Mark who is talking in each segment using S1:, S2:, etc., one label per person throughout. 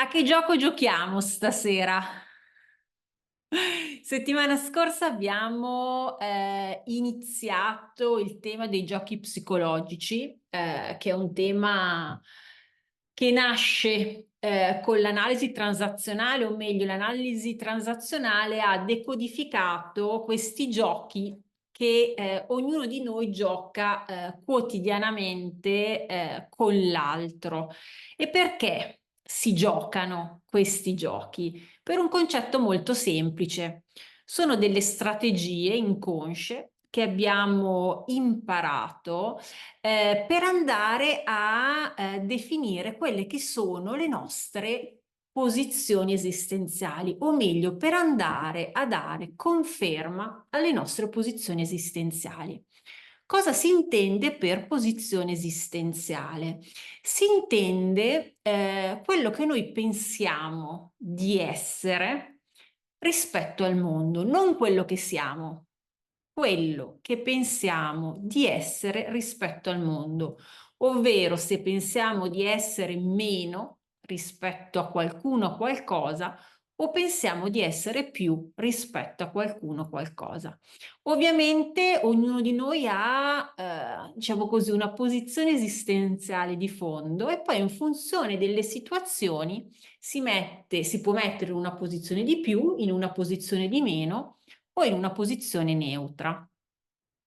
S1: A che gioco giochiamo stasera? Settimana scorsa abbiamo iniziato il tema dei giochi psicologici, che è un tema che nasce con l'analisi transazionale, o meglio, l'analisi transazionale ha decodificato questi giochi che ognuno di noi gioca quotidianamente con l'altro. E perché si giocano questi giochi? Per un concetto molto semplice. Sono delle strategie inconsce che abbiamo imparato per andare a definire quelle che sono le nostre posizioni esistenziali, o meglio, per andare a dare conferma alle nostre posizioni esistenziali. Cosa si intende per posizione esistenziale? Si intende quello che noi pensiamo di essere rispetto al mondo, non quello che siamo, quello che pensiamo di essere rispetto al mondo, ovvero se pensiamo di essere meno rispetto a qualcuno o qualcosa o pensiamo di essere più rispetto a qualcuno o qualcosa. Ovviamente ognuno di noi ha, diciamo così, una posizione esistenziale di fondo e poi in funzione delle situazioni si può mettere in una posizione di più, in una posizione di meno o in una posizione neutra.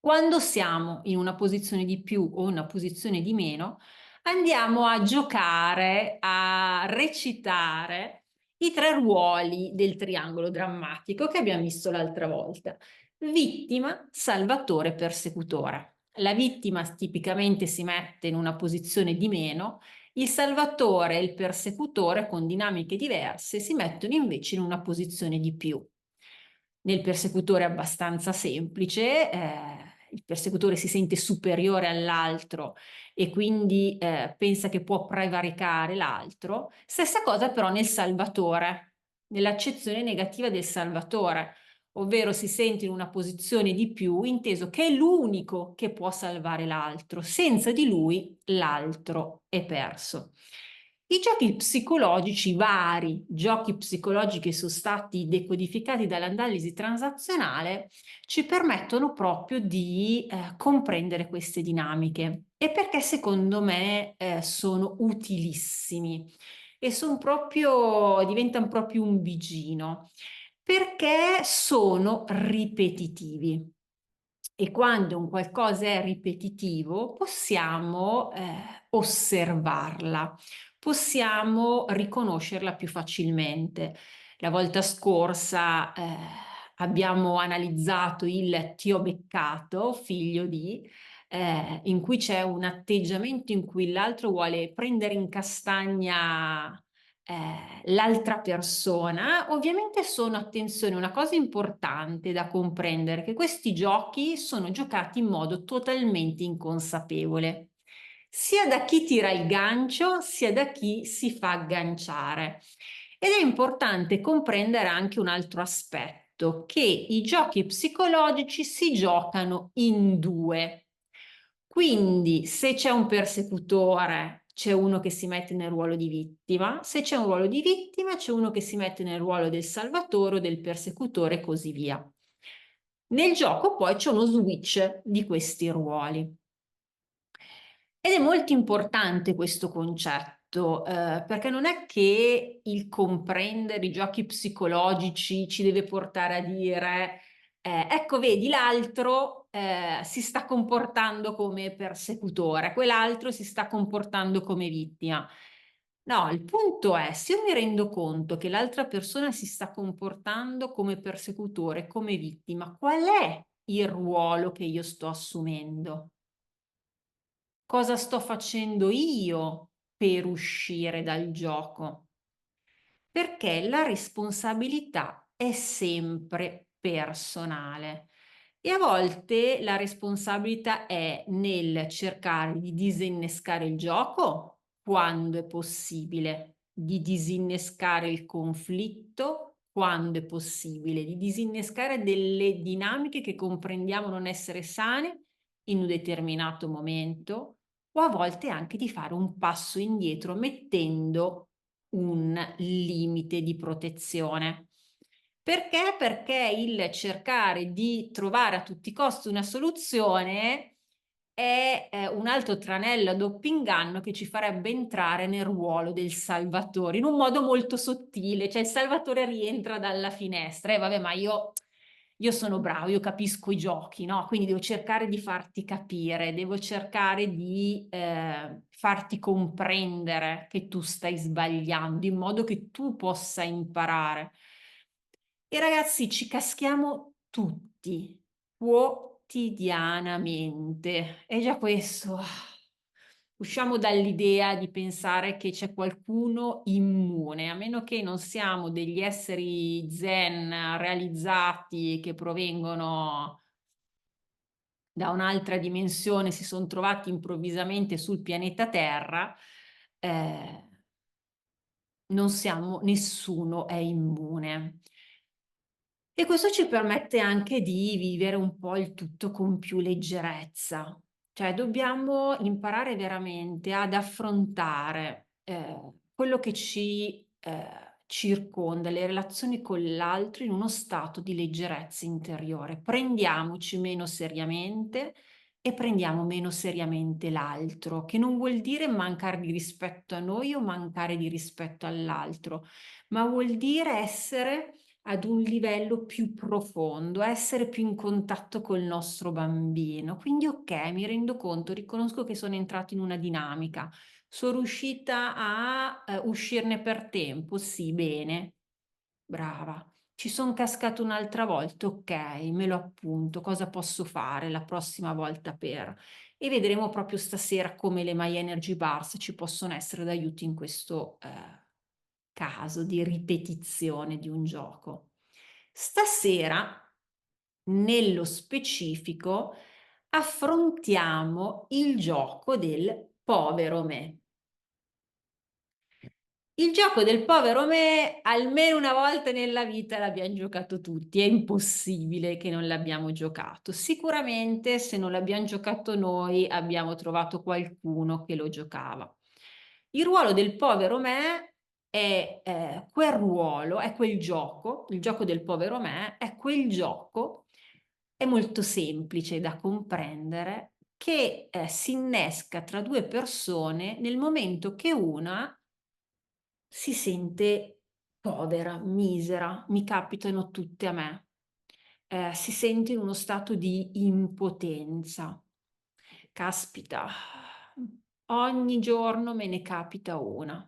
S1: Quando siamo in una posizione di più o una posizione di meno, andiamo a giocare, a recitare i tre ruoli del triangolo drammatico che abbiamo visto l'altra volta. Vittima, salvatore, persecutore. La vittima tipicamente si mette in una posizione di meno, il salvatore e il persecutore, con dinamiche diverse, si mettono invece in una posizione di più. Nel persecutore è abbastanza semplice, il persecutore si sente superiore all'altro e quindi pensa che può prevaricare l'altro. Stessa cosa però nel salvatore, nell'accezione negativa del salvatore, ovvero si sente in una posizione di più, inteso che è l'unico che può salvare l'altro, senza di lui l'altro è perso. I giochi psicologici, vari giochi psicologici che sono stati decodificati dall'analisi transazionale, ci permettono proprio di comprendere queste dinamiche e perché secondo me sono utilissimi e diventano proprio un bigino perché sono ripetitivi. E quando un qualcosa è ripetitivo, possiamo osservarla, possiamo riconoscerla più facilmente. La volta scorsa abbiamo analizzato il ti ho beccato, figlio di, in cui c'è un atteggiamento in cui l'altro vuole prendere in castagna l'altra persona. Ovviamente sono, attenzione, una cosa importante da comprendere, che questi giochi sono giocati in modo totalmente inconsapevole, sia da chi tira il gancio, sia da chi si fa agganciare. Ed è importante comprendere anche un altro aspetto, che i giochi psicologici si giocano in due. Quindi, se c'è un persecutore, c'è uno che si mette nel ruolo di vittima, se c'è un ruolo di vittima, c'è uno che si mette nel ruolo del salvatore o del persecutore e così via. Nel gioco poi c'è uno switch di questi ruoli. Ed è molto importante questo concetto, perché non è che il comprendere i giochi psicologici ci deve portare a dire, ecco, vedi, l'altro, si sta comportando come persecutore, quell'altro si sta comportando come vittima. No, il punto è, se io mi rendo conto che l'altra persona si sta comportando come persecutore, come vittima, qual è il ruolo che io sto assumendo? Cosa sto facendo io per uscire dal gioco? Perché la responsabilità è sempre personale e a volte la responsabilità è nel cercare di disinnescare il gioco quando è possibile, di disinnescare il conflitto quando è possibile, di disinnescare delle dinamiche che comprendiamo non essere sane in un determinato momento o a volte anche di fare un passo indietro mettendo un limite di protezione. Perché? Perché il cercare di trovare a tutti i costi una soluzione è un altro tranello a doppio inganno che ci farebbe entrare nel ruolo del salvatore in un modo molto sottile, cioè il salvatore rientra dalla finestra e vabbè, ma io sono bravo, io capisco i giochi, no? Quindi devo cercare di farti capire, devo cercare di farti comprendere che tu stai sbagliando in modo che tu possa imparare. E ragazzi, ci caschiamo tutti quotidianamente. E già questo, usciamo dall'idea di pensare che c'è qualcuno immune, a meno che non siamo degli esseri zen realizzati che provengono da un'altra dimensione, si sono trovati improvvisamente sul pianeta Terra. eh, Non siamo, nessuno è immune. E questo ci permette anche di vivere un po' il tutto con più leggerezza. Cioè dobbiamo imparare veramente ad affrontare quello che ci circonda, le relazioni con l'altro in uno stato di leggerezza interiore. Prendiamoci meno seriamente e prendiamo meno seriamente l'altro, che non vuol dire mancare di rispetto a noi o mancare di rispetto all'altro, ma vuol dire essere ad un livello più profondo, essere più in contatto col nostro bambino. Quindi, ok, mi rendo conto, riconosco che sono entrata in una dinamica, sono riuscita a uscirne per tempo, sì, bene, brava. Ci sono cascato un'altra volta, ok, me lo appunto, cosa posso fare la prossima volta per... E vedremo proprio stasera come le My Energy Bars ci possono essere d'aiuto in questo caso di ripetizione di un gioco. Stasera, nello specifico, affrontiamo il gioco del povero me. Il gioco del povero me, almeno una volta nella vita l'abbiamo giocato tutti, è impossibile che non l'abbiamo giocato. Sicuramente se non l'abbiamo giocato noi abbiamo trovato qualcuno che lo giocava. Il ruolo del povero me è quel ruolo, è quel gioco, il gioco del povero me è quel gioco, è molto semplice da comprendere, che si innesca tra due persone nel momento che una si sente povera, misera, mi capitano tutte a me. Si sente in uno stato di impotenza. Caspita, ogni giorno me ne capita una.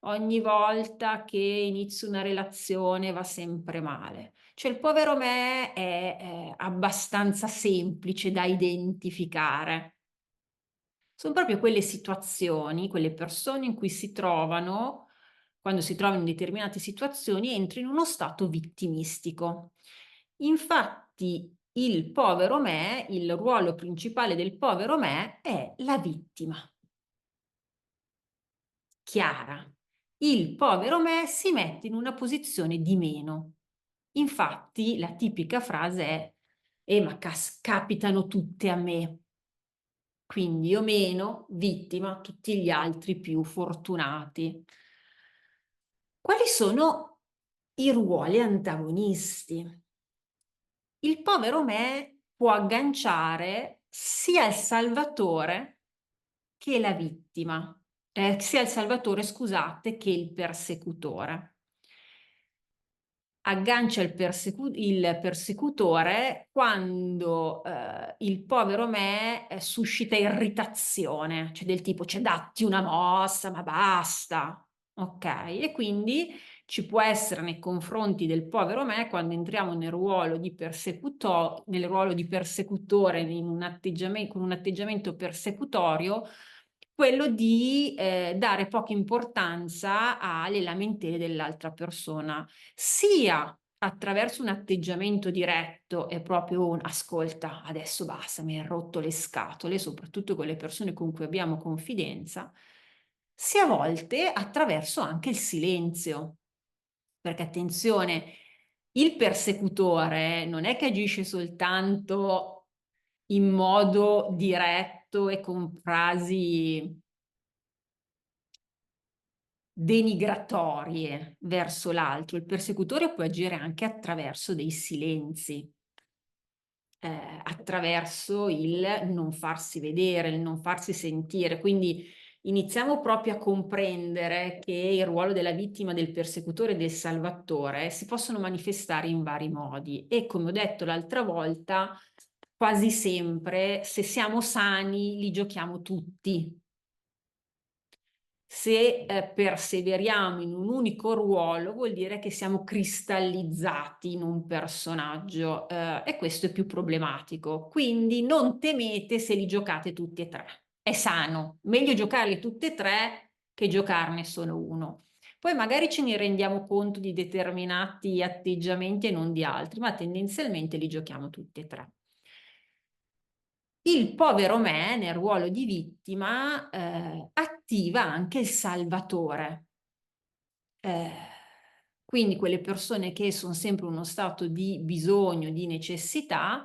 S1: Ogni volta che inizio una relazione va sempre male. Cioè il povero me è abbastanza semplice da identificare. Sono proprio quelle situazioni, quelle persone in cui si trovano, quando si trovano in determinate situazioni, entrano in uno stato vittimistico. Infatti, il povero me, il ruolo principale del povero me è la vittima. Chiara. Il povero me si mette in una posizione di meno. Infatti, la tipica frase è: ma capitano tutte a me. Quindi io meno, vittima, tutti gli altri più fortunati. Quali sono i ruoli antagonisti? Il povero me può agganciare sia il salvatore che la vittima, sia il salvatore, scusate, che il persecutore. Aggancia il persecutore quando il povero me suscita irritazione, cioè del tipo c'è datti una mossa, ma basta, ok? E quindi ci può essere nei confronti del povero me, quando entriamo nel ruolo di nel ruolo di persecutore in un con un atteggiamento persecutorio, quello di dare poca importanza alle lamentele dell'altra persona, sia attraverso un atteggiamento diretto e proprio un ascolta, adesso basta, mi hai rotto le scatole, soprattutto con le persone con cui abbiamo confidenza, sia a volte attraverso anche il silenzio. Perché attenzione, il persecutore non è che agisce soltanto in modo diretto e con frasi denigratorie verso l'altro. Il persecutore può agire anche attraverso dei silenzi, attraverso il non farsi vedere, il non farsi sentire. Quindi iniziamo proprio a comprendere che il ruolo della vittima, del persecutore e del salvatore si possono manifestare in vari modi e, come ho detto l'altra volta, quasi sempre, se siamo sani, li giochiamo tutti. Se perseveriamo in un unico ruolo, vuol dire che siamo cristallizzati in un personaggio, e questo è più problematico. Quindi non temete se li giocate tutti e tre. È sano, meglio giocarli tutti e tre che giocarne solo uno. Poi magari ce ne rendiamo conto di determinati atteggiamenti e non di altri, ma tendenzialmente li giochiamo tutti e tre. Il povero me, nel ruolo di vittima, attiva anche il salvatore. Quindi quelle persone che sono sempre in uno stato di bisogno, di necessità,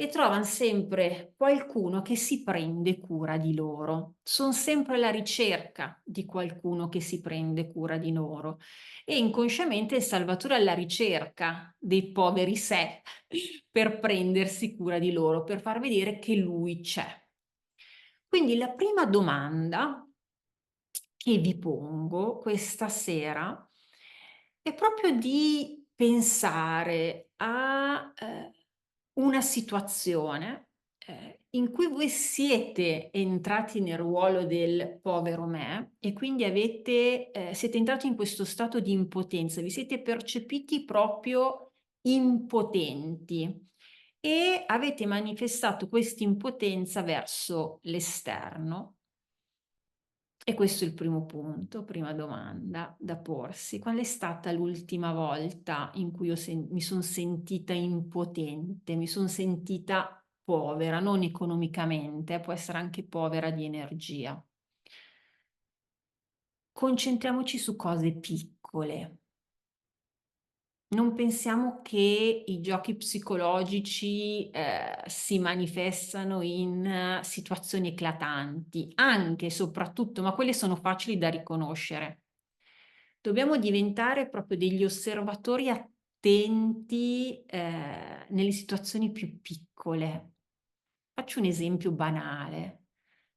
S1: e trovano sempre qualcuno che si prende cura di loro. Sono sempre alla ricerca di qualcuno che si prende cura di loro. E inconsciamente il Salvatore è alla ricerca dei poveri sé per prendersi cura di loro, per far vedere che lui c'è. Quindi la prima domanda che vi pongo questa sera è proprio di pensare a una situazione in cui voi siete entrati nel ruolo del povero me e quindi siete entrati in questo stato di impotenza, vi siete percepiti proprio impotenti e avete manifestato questa impotenza verso l'esterno. E questo è il primo punto, prima domanda da porsi. Qual è stata l'ultima volta in cui mi sono sentita impotente, mi sono sentita povera, non economicamente, può essere anche povera di energia? Concentriamoci su cose piccole. Non pensiamo che i giochi psicologici si manifestano in situazioni eclatanti, anche e soprattutto, ma quelle sono facili da riconoscere. Dobbiamo diventare proprio degli osservatori attenti nelle situazioni più piccole. Faccio un esempio banale.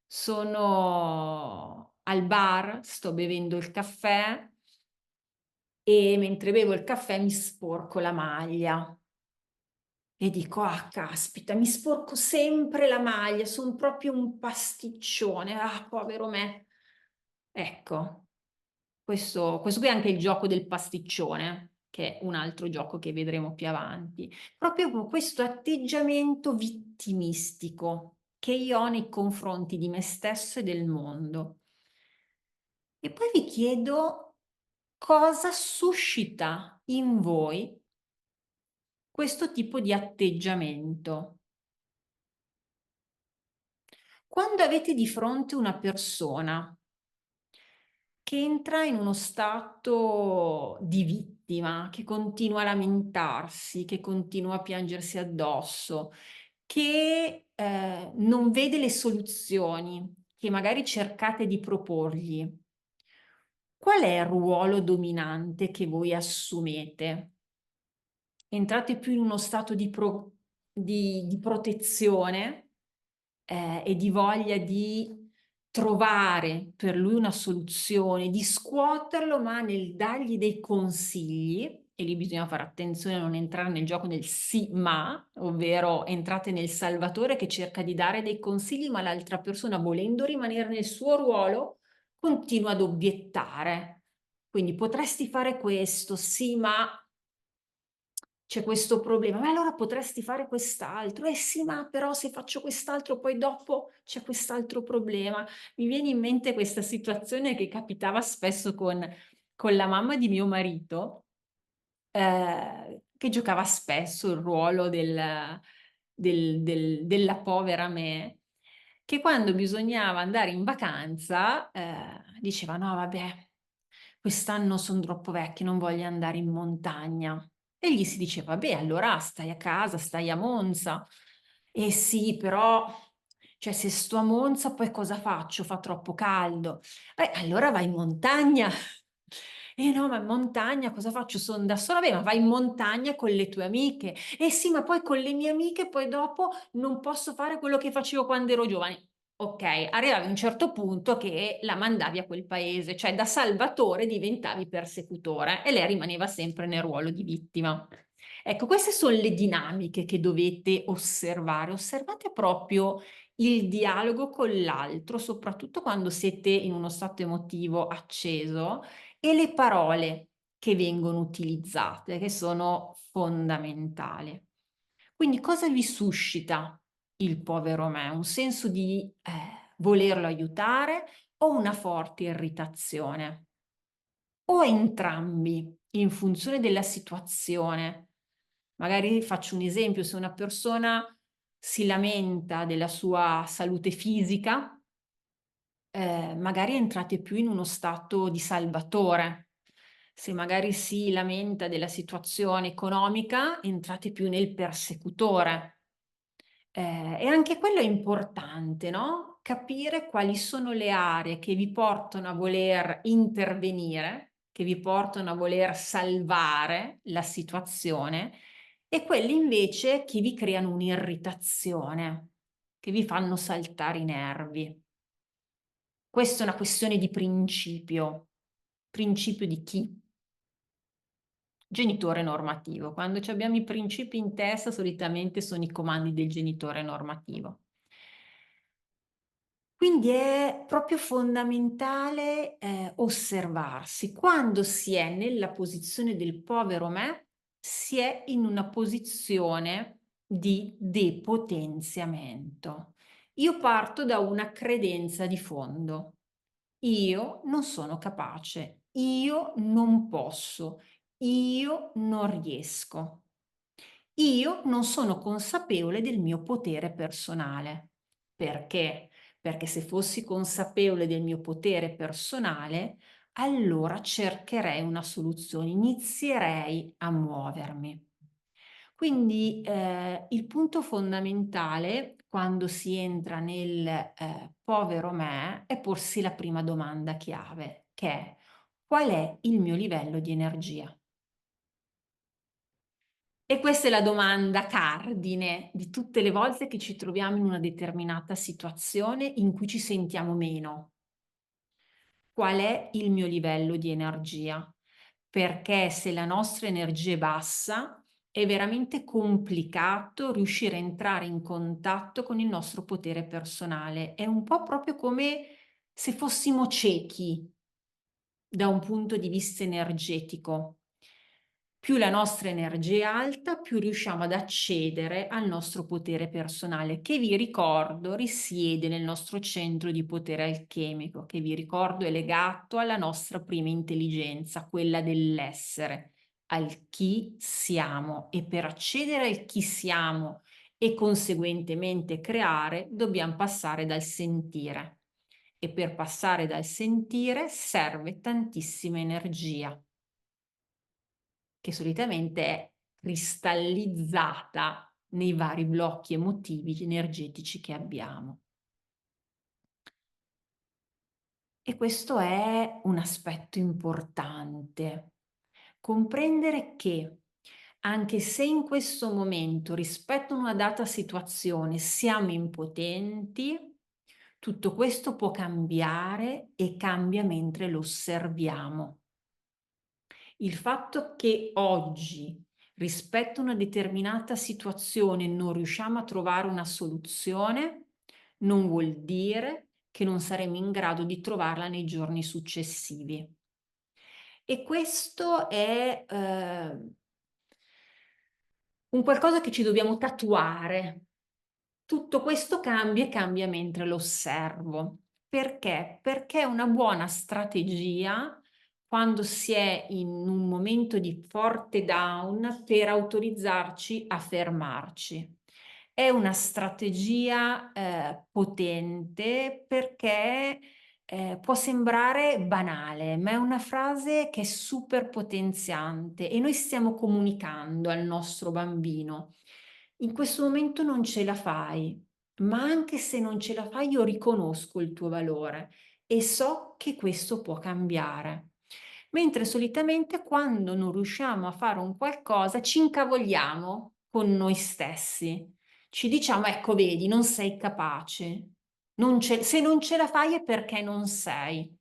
S1: Sono al bar, sto bevendo il caffè e mentre bevo il caffè mi sporco la maglia e dico, ah caspita, mi sporco sempre la maglia, sono proprio un pasticcione, ah povero me. Ecco, questo qui è anche il gioco del pasticcione, che è un altro gioco che vedremo più avanti. Proprio con questo atteggiamento vittimistico che io ho nei confronti di me stesso e del mondo. E poi vi chiedo cosa suscita in voi questo tipo di atteggiamento. Quando avete di fronte una persona che entra in uno stato di vittima, che continua a lamentarsi, che continua a piangersi addosso, che non vede le soluzioni che magari cercate di proporgli, qual è il ruolo dominante che voi assumete? Entrate più in uno stato di protezione e di voglia di trovare per lui una soluzione, di scuoterlo, ma nel dargli dei consigli, e lì bisogna fare attenzione a non entrare nel gioco del sì ma, ovvero entrate nel salvatore che cerca di dare dei consigli, ma l'altra persona, volendo rimanere nel suo ruolo, continua ad obiettare. Quindi potresti fare questo, sì, ma c'è questo problema, ma allora potresti fare quest'altro, eh sì, ma però se faccio quest'altro poi dopo c'è quest'altro problema. Mi viene in mente questa situazione che capitava spesso con la mamma di mio marito, che giocava spesso il ruolo della povera me, che quando bisognava andare in vacanza diceva no, vabbè, quest'anno sono troppo vecchia, non voglio andare in montagna. E gli si diceva, beh, allora stai a casa, stai a Monza. Eh sì, però, cioè, se sto a Monza, poi cosa faccio? Fa troppo caldo. Allora vai in montagna. "Eh no, ma in montagna cosa faccio? Son da sola". "Vabbè, ma vai in montagna con le tue amiche". "Eh sì, ma poi con le mie amiche poi dopo non posso fare quello che facevo quando ero giovane". Okay, arrivavi a un certo punto che la mandavi a quel paese, cioè da salvatore diventavi persecutore e lei rimaneva sempre nel ruolo di vittima. Ecco, queste son le dinamiche che dovete osservare. Osservate proprio il dialogo con l'altro, soprattutto quando siete in uno stato emotivo acceso, e le parole che vengono utilizzate, che sono fondamentali. Quindi cosa vi suscita il povero me? Un senso di, volerlo aiutare o una forte irritazione? O entrambi, in funzione della situazione? Magari faccio un esempio: se una persona si lamenta della sua salute fisica, magari entrate più in uno stato di salvatore. Se magari si lamenta della situazione economica, entrate più nel persecutore. E anche quello è importante, no, capire quali sono le aree che vi portano a voler intervenire, che vi portano a voler salvare la situazione e quelle invece che vi creano un'irritazione, che vi fanno saltare i nervi. Questa è una questione di principio. Principio di chi? Genitore normativo. Quando c'abbiamo i principi in testa solitamente sono i comandi del genitore normativo. Quindi è proprio fondamentale, osservarsi. Quando si è nella posizione del povero me, si è in una posizione di depotenziamento. Io parto da una credenza di fondo. Io non sono capace, io non posso, io non riesco. Io non sono consapevole del mio potere personale. Perché? Perché se fossi consapevole del mio potere personale, allora cercherei una soluzione, inizierei a muovermi. Quindi, il punto fondamentale quando si entra nel, povero me, è porsi la prima domanda chiave, che è: qual è il mio livello di energia? E questa è la domanda cardine di tutte le volte che ci troviamo in una determinata situazione in cui ci sentiamo meno. Qual è il mio livello di energia? Perché se la nostra energia è bassa, è veramente complicato riuscire a entrare in contatto con il nostro potere personale. È un po' proprio come se fossimo ciechi da un punto di vista energetico. Più la nostra energia è alta, più riusciamo ad accedere al nostro potere personale, che vi ricordo risiede nel nostro centro di potere alchemico, che vi ricordo è legato alla nostra prima intelligenza, quella dell'essere, al chi siamo. E per accedere al chi siamo e conseguentemente creare, dobbiamo passare dal sentire. E per passare dal sentire serve tantissima energia che solitamente è cristallizzata nei vari blocchi emotivi energetici che abbiamo. E questo è un aspetto importante. Comprendere che anche se in questo momento rispetto a una data situazione siamo impotenti, tutto questo può cambiare e cambia mentre lo osserviamo. Il fatto che oggi, rispetto a una determinata situazione, non riusciamo a trovare una soluzione, non vuol dire che non saremo in grado di trovarla nei giorni successivi. E questo è, un qualcosa che ci dobbiamo tatuare. Tutto questo cambia e cambia mentre lo osservo. Perché? Perché è una buona strategia quando si è in un momento di forte down per autorizzarci a fermarci. È una strategia, potente perché, può sembrare banale, ma è una frase che è super potenziante e noi stiamo comunicando al nostro bambino: "In questo momento non ce la fai, ma anche se non ce la fai io riconosco il tuo valore e so che questo può cambiare". Mentre solitamente quando non riusciamo a fare un qualcosa ci incavoliamo con noi stessi. Ci diciamo: "Ecco vedi, non sei capace. Se non ce la fai è perché non sei".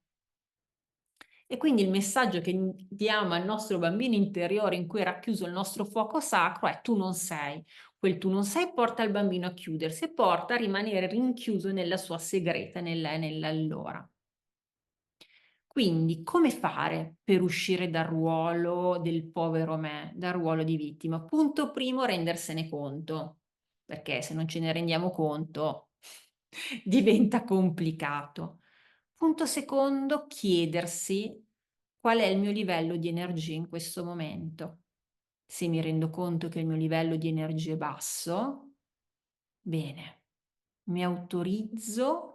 S1: E quindi il messaggio che diamo al nostro bambino interiore in cui è racchiuso il nostro fuoco sacro è: "Tu non sei". Quel "tu non sei" porta il bambino a chiudersi e porta a rimanere rinchiuso nella sua segreta, nell'allora. Quindi come fare per uscire dal ruolo del povero me, dal ruolo di vittima? Punto primo, rendersene conto, perché se non ce ne rendiamo conto diventa complicato. Punto secondo, chiedersi qual è il mio livello di energia in questo momento. Se mi rendo conto che il mio livello di energia è basso, bene, mi autorizzo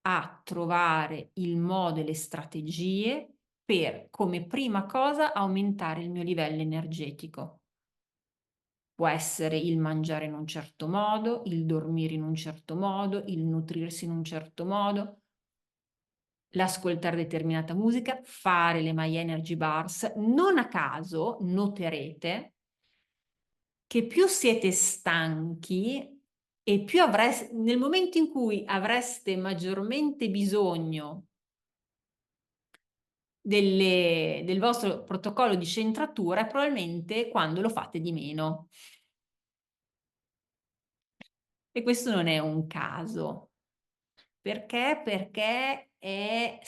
S1: a trovare il modo e le strategie per, come prima cosa, aumentare il mio livello energetico. Può essere il mangiare in un certo modo, il dormire in un certo modo, il nutrirsi in un certo modo, l'ascoltare determinata musica, fare le My Energy Bars. Non a caso noterete che più siete stanchi e più nel momento in cui avreste maggiormente bisogno del vostro protocollo di centratura è probabilmente quando lo fate di meno. E questo non è un caso. Perché? Perché è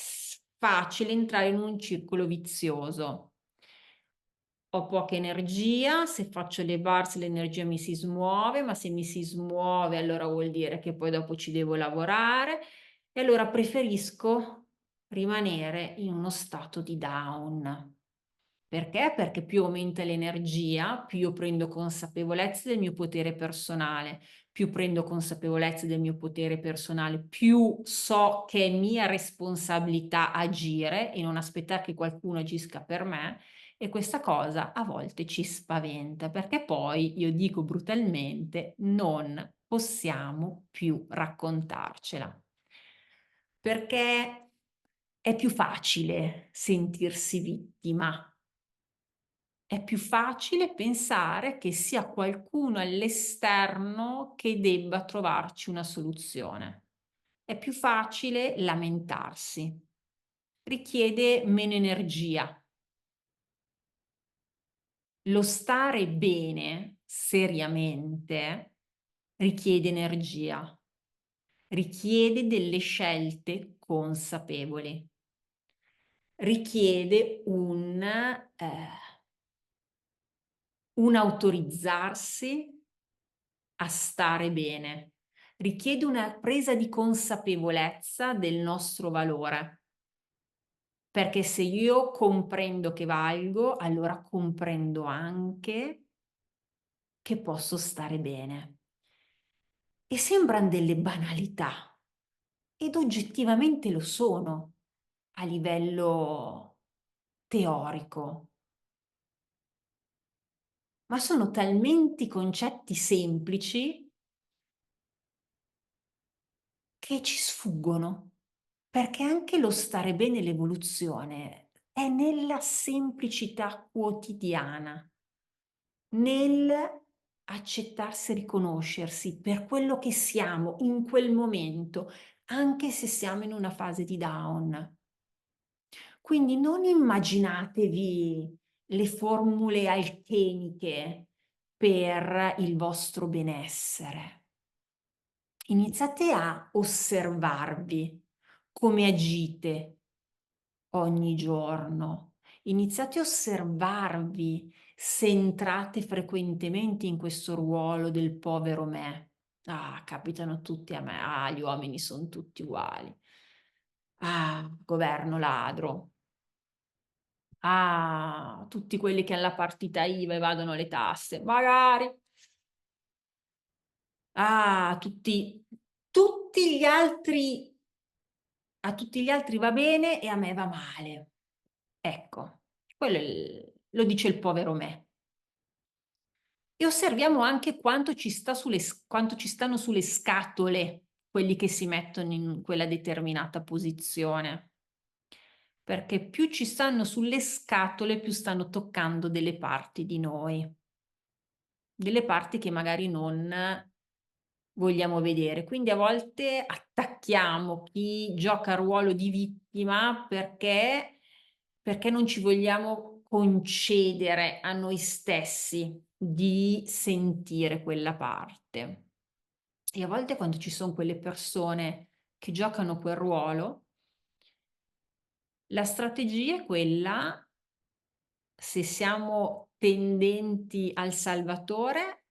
S1: facile entrare in un circolo vizioso. Ho poca energia, se faccio le bars l'energia mi si smuove, ma se mi si smuove allora vuol dire che poi dopo ci devo lavorare e allora preferisco rimanere in uno stato di down. Perché? Perché più aumenta l'energia, più io prendo consapevolezza del mio potere personale, più prendo consapevolezza del mio potere personale, più so che è mia responsabilità agire e non aspettare che qualcuno agisca per me. E questa cosa a volte ci spaventa perché poi, io dico brutalmente, non possiamo più raccontarcela. Perché è più facile sentirsi vittima. È più facile pensare che sia qualcuno all'esterno che debba trovarci una soluzione. È più facile lamentarsi. Richiede meno energia. Lo stare bene, seriamente, richiede energia, richiede delle scelte consapevoli, richiede un autorizzarsi a stare bene, richiede una presa di consapevolezza del nostro valore. Perché se io comprendo che valgo, allora comprendo anche che posso stare bene. E sembran delle banalità, ed oggettivamente lo sono a livello teorico, ma sono talmente concetti semplici che ci sfuggono, perché anche lo stare bene e l'evoluzione è nella semplicità quotidiana, nel accettarsi e riconoscersi per quello che siamo in quel momento, anche se siamo in una fase di down. Quindi non immaginatevi le formule alchemiche per il vostro benessere. Iniziate a osservarvi come agite ogni giorno. Iniziate a osservarvi se entrate frequentemente in questo ruolo del povero me. Ah, capitano tutti a me. Ah, gli uomini sono tutti uguali. Ah, governo ladro. Ah, tutti quelli che hanno la partita IVA evadono le tasse. Magari. Ah, tutti gli altri, a tutti gli altri va bene e a me va male. Ecco, quello è lo dice il povero me. E osserviamo anche quanto ci stanno sulle scatole quelli che si mettono in quella determinata posizione. perché più ci stanno sulle scatole, più stanno toccando delle parti di noi, delle parti che magari non vogliamo vedere. Quindi a volte attacchiamo chi gioca il ruolo di vittima perché non ci vogliamo concedere a noi stessi di sentire quella parte. E a volte quando ci son quelle persone che giocano quel ruolo, la strategia è quella, se siamo tendenti al salvatore,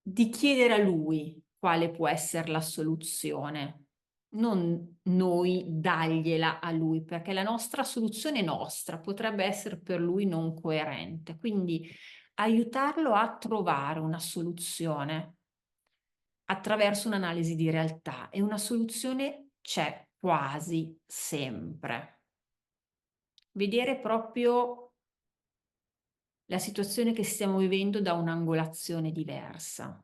S1: di chiedere a lui quale può esser la soluzione, non noi dargliela a lui, perché la nostra soluzione è nostra, potrebbe essere per lui non coerente. Quindi aiutarlo a trovare una soluzione attraverso un'analisi di realtà, e una soluzione c'è quasi sempre. Vedere proprio la situazione che stiamo vivendo da un'angolazione diversa.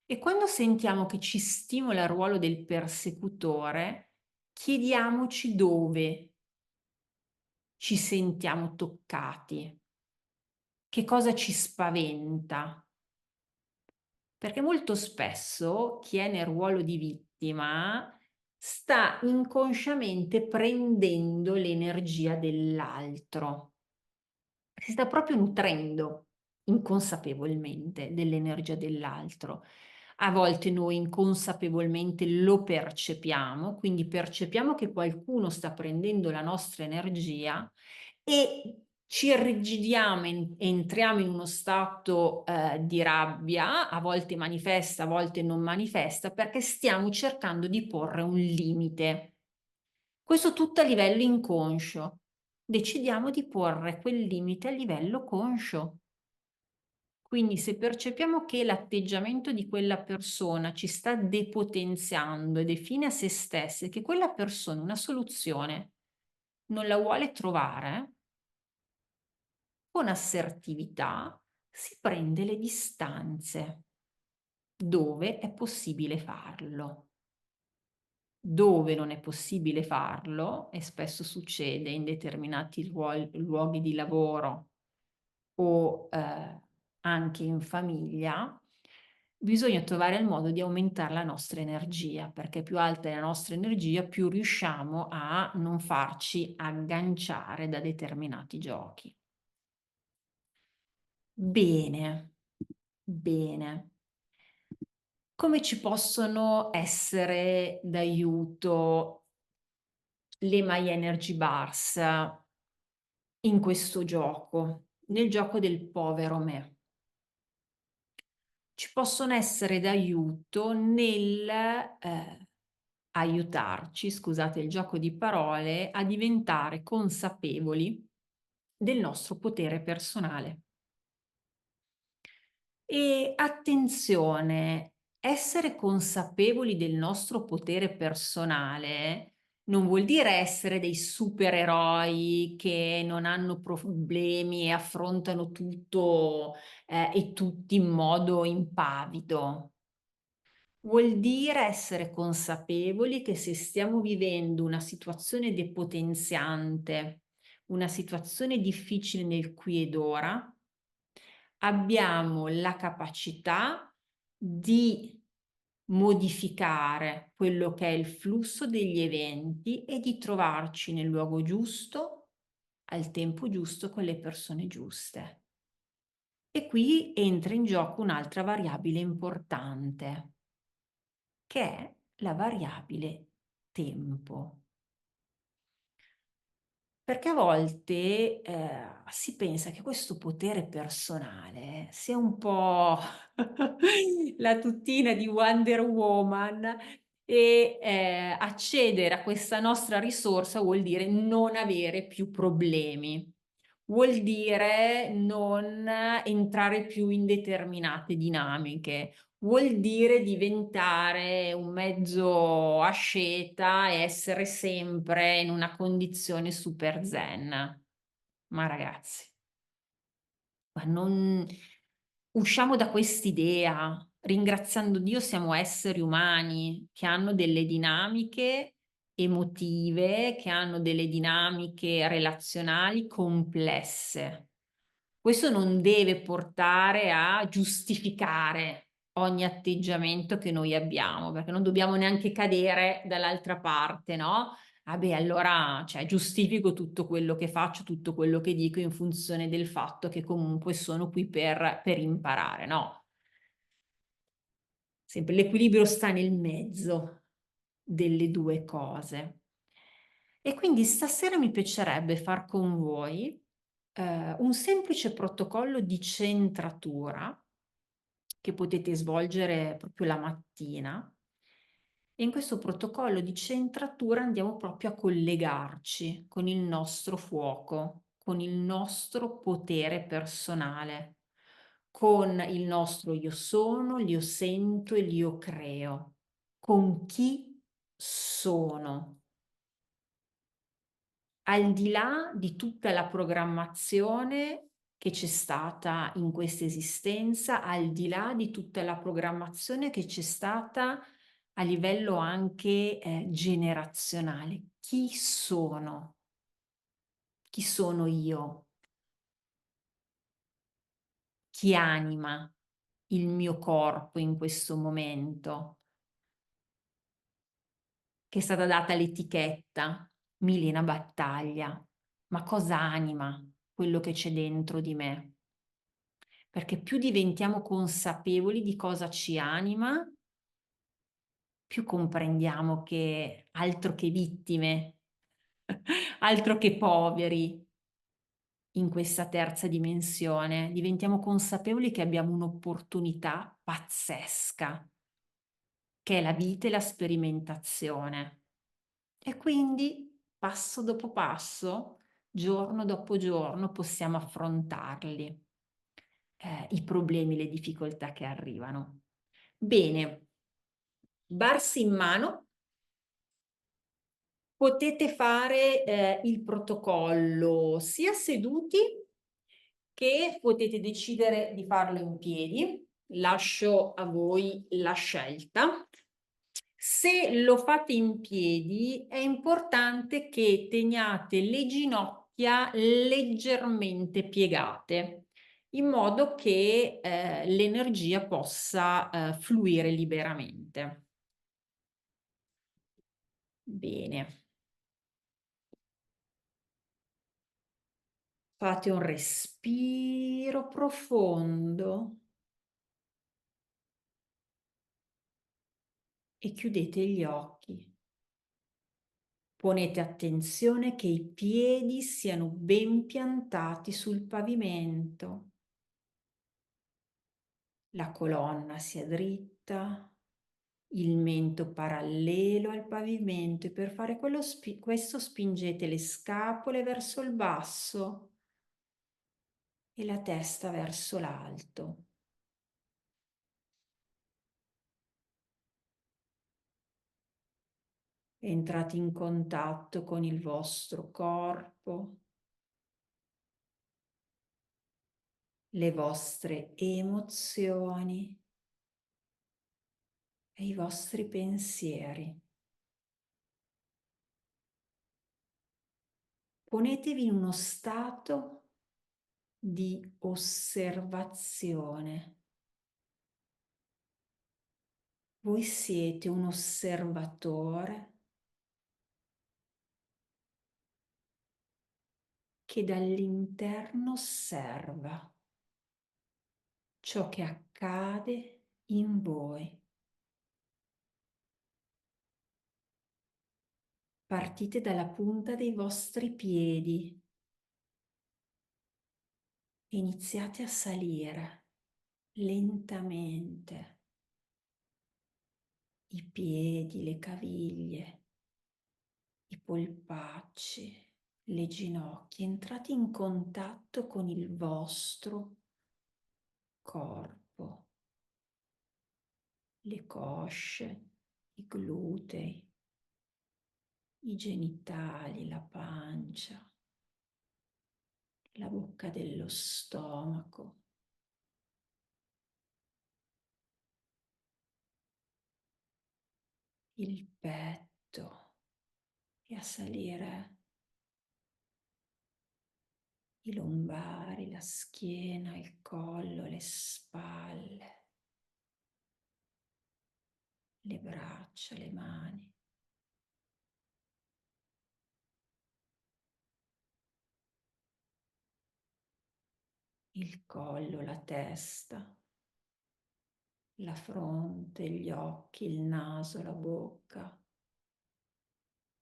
S1: E quando sentiamo che ci stimola il ruolo del persecutore, chiediamoci dove ci sentiamo toccati, che cosa ci spaventa. Perché molto spesso chi è nel ruolo di vittima sta inconsciamente prendendo l'energia dell'altro. Si sta proprio nutrendo inconsapevolmente dell'energia dell'altro. A volte noi inconsapevolmente lo percepiamo, quindi percepiamo che qualcuno sta prendendo la nostra energia e ci irrigidiamo, entriamo in uno stato di rabbia, a volte manifesta, a volte non manifesta, perché stiamo cercando di porre un limite. Questo tutto a livello inconscio. Decidiamo di porre quel limite a livello conscio. Quindi se percepiamo che l'atteggiamento di quella persona ci sta depotenziando ed è fine a se stessa e che quella persona una soluzione non la vuole trovare, con assertività si prende le distanze dove è possibile farlo. Dove non è possibile farlo, e spesso succede in determinati luoghi di lavoro o anche in famiglia, bisogna trovare il modo di aumentare la nostra energia, perché più alta è la nostra energia, più riusciamo a non farci agganciare da determinati giochi. Bene, bene. Come ci possono essere d'aiuto le My Energy Bars in questo gioco, nel gioco del povero me? Ci possono essere d'aiuto nel, aiutarci, scusate il gioco di parole, a diventare consapevoli del nostro potere personale. E attenzione, essere consapevoli del nostro potere personale non vuol dire essere dei supereroi che non hanno problemi e affrontano tutto, e tutti in modo impavido. Vuol dire essere consapevoli che se stiamo vivendo una situazione depotenziante, una situazione difficile nel qui ed ora, abbiamo la capacità di modificare quello che è il flusso degli eventi e di trovarci nel luogo giusto, al tempo giusto, con le persone giuste. E qui entra in gioco un'altra variabile importante, che è la variabile tempo. Perché a volte, si pensa che questo potere personale sia un po' la tutina di Wonder Woman e, accedere a questa nostra risorsa vuol dire non avere più problemi. Vuol dire non entrare più in determinate dinamiche, vuol dire diventare un mezzo asceta e essere sempre in una condizione super zen. Ma ragazzi, ma non usciamo da quest'idea. Ringraziando Dio siamo esseri umani che hanno delle dinamiche emotive, che hanno delle dinamiche relazionali complesse. Questo non deve portare a giustificare ogni atteggiamento che noi abbiamo, perché non dobbiamo neanche cadere dall'altra parte, no? Ah beh, allora, cioè, giustifico tutto quello che faccio, tutto quello che dico in funzione del fatto che comunque sono qui per imparare, no? Sempre l'equilibrio sta nel mezzo delle due cose. E quindi stasera mi piacerebbe far con voi un semplice protocollo di centratura che potete svolgere proprio la mattina. E in questo protocollo di centratura andiamo proprio a collegarci con il nostro fuoco, con il nostro potere personale, con il nostro io sono, l'io sento e l'io creo, con chi sono, al di là di tutta la programmazione che c'è stata in questa esistenza, al di là di tutta la programmazione che c'è stata a livello anche generazionale. Chi sono? Chi sono io? Chi anima il mio corpo in questo momento? Che è stata data l'etichetta Milena Battaglia. Ma cosa anima quello che c'è dentro di me? Perché più diventiamo consapevoli di cosa ci anima, più comprendiamo che altro che vittime, altro che poveri in questa terza dimensione, diventiamo consapevoli che abbiamo un'opportunità pazzesca, che è la vita e la sperimentazione. E quindi passo dopo passo, giorno dopo giorno, possiamo affrontarli, i problemi, le difficoltà che arrivano. Bene, barsi in mano, potete fare il protocollo sia seduti che potete decidere di farlo in piedi. Lascio a voi la scelta. Se lo fate in piedi, è importante che teniate le ginocchia leggermente piegate, in modo che l'energia possa fluire liberamente. Bene. Fate un respiro profondo e chiudete gli occhi. Ponete attenzione che i piedi siano ben piantati sul pavimento, la colonna sia dritta, il mento parallelo al pavimento e per fare questo spingete le scapole verso il basso e la testa verso l'alto. Entrate in contatto con il vostro corpo, le vostre emozioni e i vostri pensieri. Ponetevi in uno stato di osservazione. Voi siete un osservatore che dall'interno osserva ciò che accade in voi. Partite dalla punta dei vostri piedi e iniziate a salire lentamente i piedi, le caviglie, i polpacci, le ginocchia. Entrate in contatto con il vostro corpo, le cosce, i glutei, i genitali, la pancia, la bocca dello stomaco, il petto, e a salire i lombari, la schiena, il collo, le spalle, le braccia, le mani. Il collo, la testa, la fronte, gli occhi, il naso, la bocca,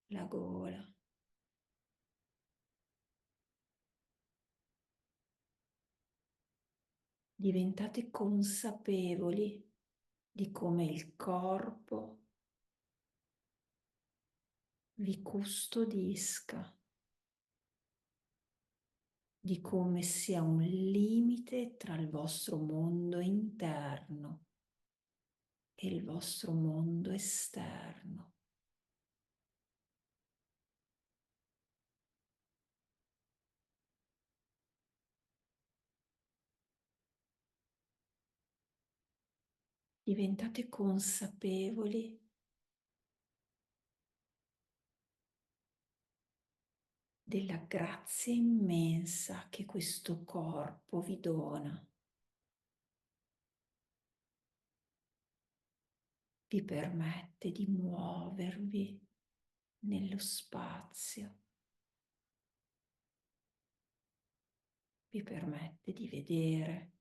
S1: la gola. Diventate consapevoli di come il corpo vi custodisca, di come sia un limite tra il vostro mondo interno e il vostro mondo esterno. Diventate consapevoli della grazia immensa che questo corpo vi dona. Vi permette di muovervi nello spazio, vi permette di vedere,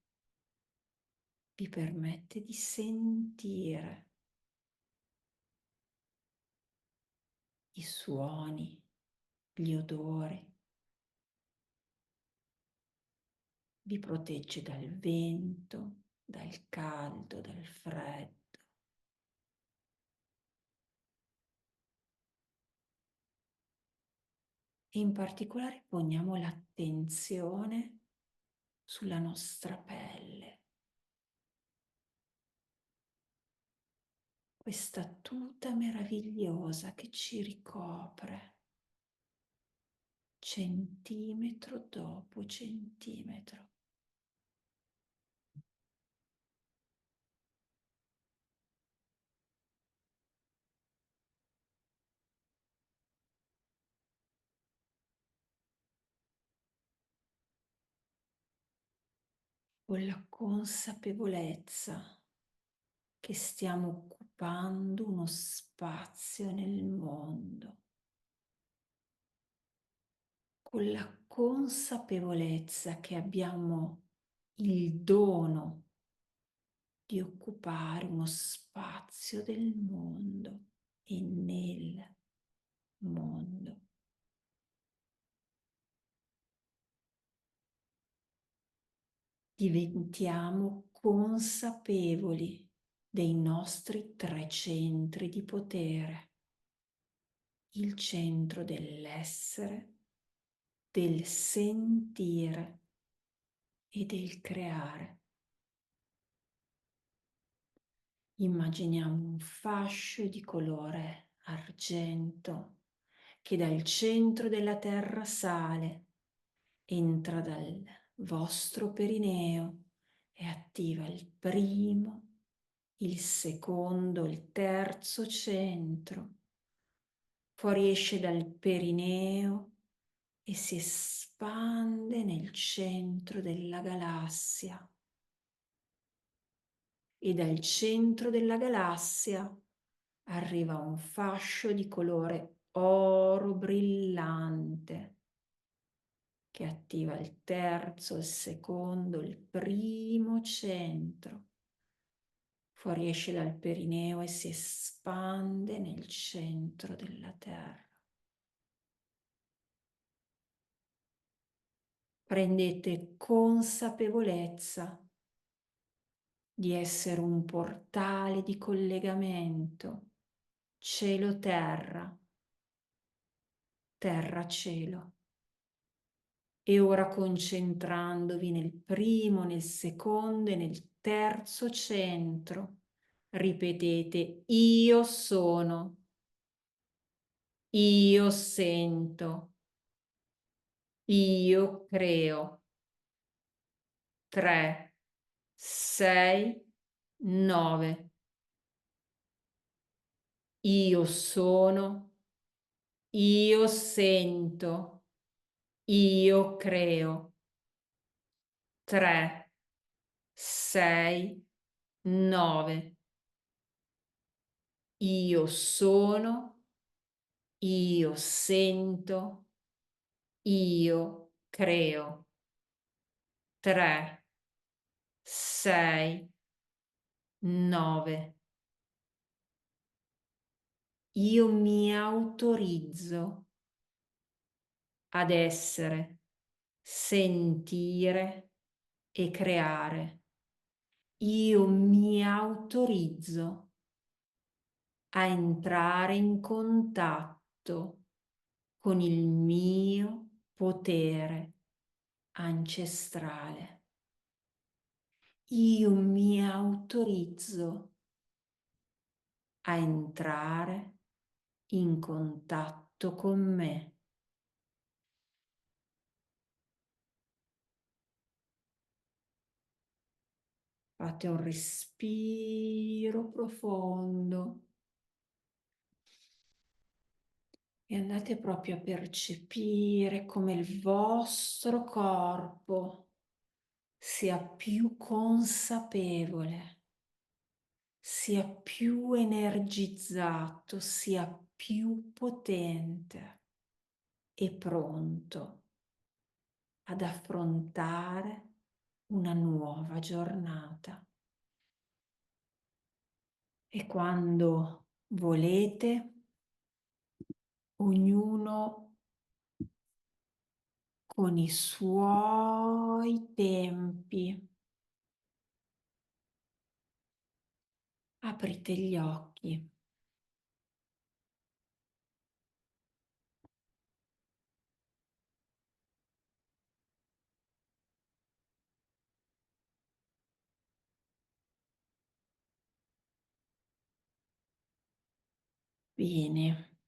S1: vi permette di sentire i suoni, gli odori, vi protegge dal vento, dal caldo, dal freddo. E in particolare poniamo l'attenzione sulla nostra pelle, questa tuta meravigliosa che ci ricopre centimetro dopo centimetro. Con la consapevolezza che stiamo occupando uno spazio nel mondo, con la consapevolezza che abbiamo il dono di occupare uno spazio del mondo e nel mondo. Diventiamo consapevoli dei nostri 3 centri di potere: il centro dell'essere, del sentire e del creare. Immaginiamo un fascio di colore argento che dal centro della terra sale, entra dal vostro perineo e attiva il primo, il secondo, il terzo centro. Fuoriesce dal perineo e si espande nel centro della galassia. E dal centro della galassia arriva un fascio di colore oro brillante che attiva il terzo, il secondo, il primo centro. Fuoriesce dal perineo e si espande nel centro della terra. Prendete consapevolezza di essere un portale di collegamento cielo-terra, terra-cielo. E ora, concentrandovi nel primo, nel secondo e nel terzo centro, ripetete: io sono, io sento, io creo. 3, 6, 9. Io sono, io sento, io creo. 3, 6, 9. Io sono, io sento, io creo. 3, 6, 9. Io mi autorizzo ad essere, sentire e creare. Io mi autorizzo a entrare in contatto con il mio potere ancestrale. Io mi autorizzo a entrare in contatto con me. Fate un respiro profondo e andate proprio a percepire come il vostro corpo sia più consapevole, sia più energizzato, sia più potente e pronto ad affrontare una nuova giornata. E quando volete, ognuno con i suoi tempi, aprite gli occhi. Bene,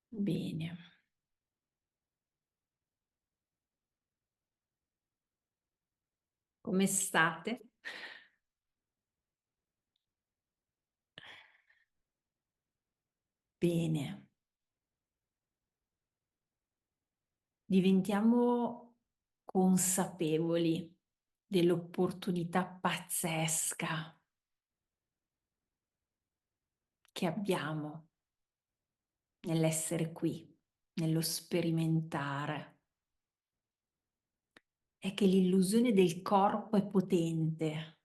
S1: bene. Come state? Bene. Diventiamo consapevoli dell'opportunità pazzesca che abbiamo nell'essere qui, nello sperimentare. È che l'illusione del corpo è potente.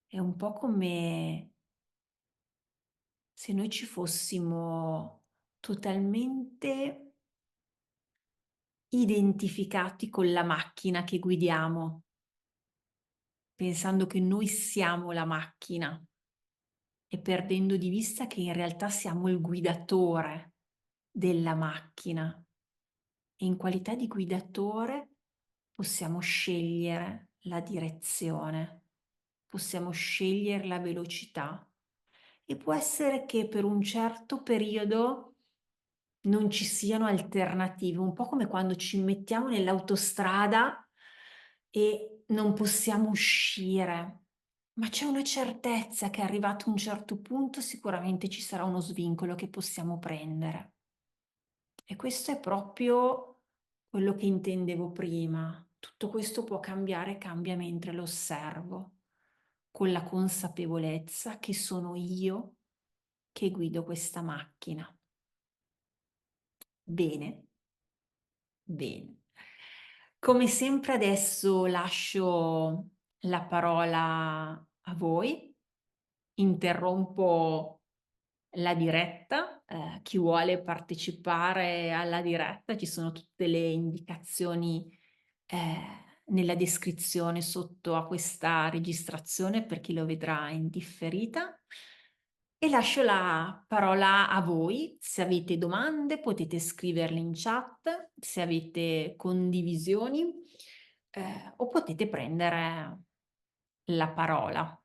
S1: È un po' come se noi ci fossimo totalmente identificati con la macchina che guidiamo, pensando che noi siamo la macchina e perdendo di vista che in realtà siamo il guidatore della macchina. E in qualità di guidatore possiamo scegliere la direzione, possiamo scegliere la velocità e può essere che per un certo periodo non ci siano alternative, un po' come quando ci mettiamo nell'autostrada e non possiamo uscire, ma c'è una certezza che arrivato a un certo punto sicuramente ci sarà uno svincolo che possiamo prendere. E questo è proprio quello che intendevo prima. Tutto questo può cambiare, cambia mentre lo osservo, con la consapevolezza che sono io che guido questa macchina. Bene, bene. Come sempre adesso lascio la parola a voi, interrompo la diretta, chi vuole partecipare alla diretta ci sono tutte le indicazioni nella descrizione sotto a questa registrazione per chi lo vedrà in differita. E lascio la parola a voi, se avete domande potete scriverle in chat, se avete condivisioni o potete prendere la parola.